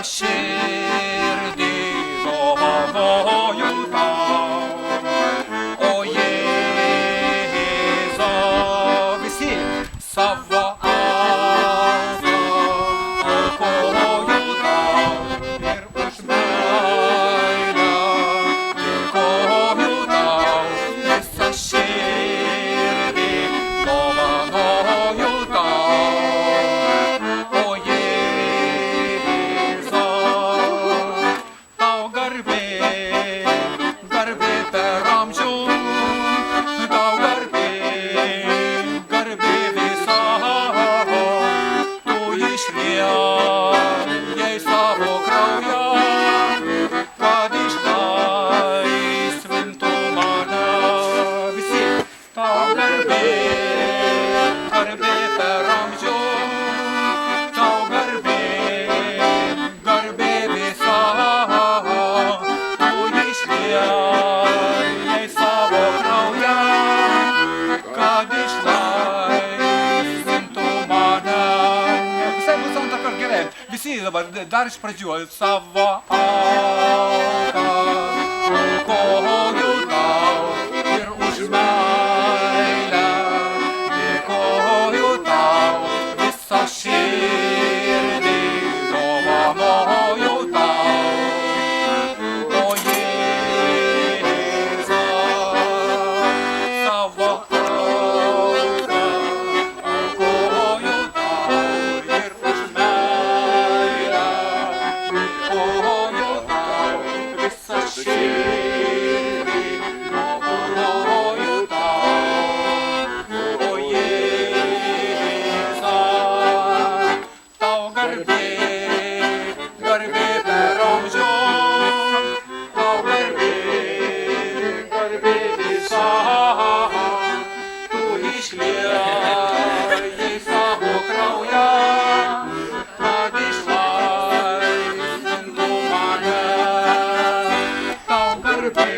širdį dovanoju tau. O Jėzau, visi savo algą aukoju tau ir už meilę dėkoju tau. Visą širdį dovanoju tau. O Jėzau, tau garbė per amžius, tau garbė visa, tu išliejai savo kraują, kad išlaisvintų mane. Visi tau garbė per amžius, tau garbė visa, tu išliejai savo kraują, kad išlaisvintų mane. Visai bus antrą kartą gerai. Visi dabar dar iš pradžių savo auką aukoju tau ir už meilę dėkoju tau. Visą širdį dovanoju tau. O Jėzau, savo auką aukoju tau ir už meilę dėkoju tau. Visą širdį dovanoju tau. O Jėzau, tau garbė per amžius, tau garbė visa, tu išliejai savo kraują, kad išlaisvintų mane. Tau garbė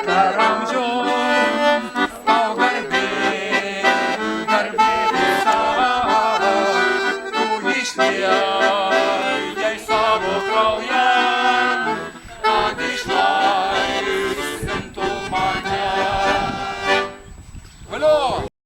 per amžius, tau garbė visa, tu išliejai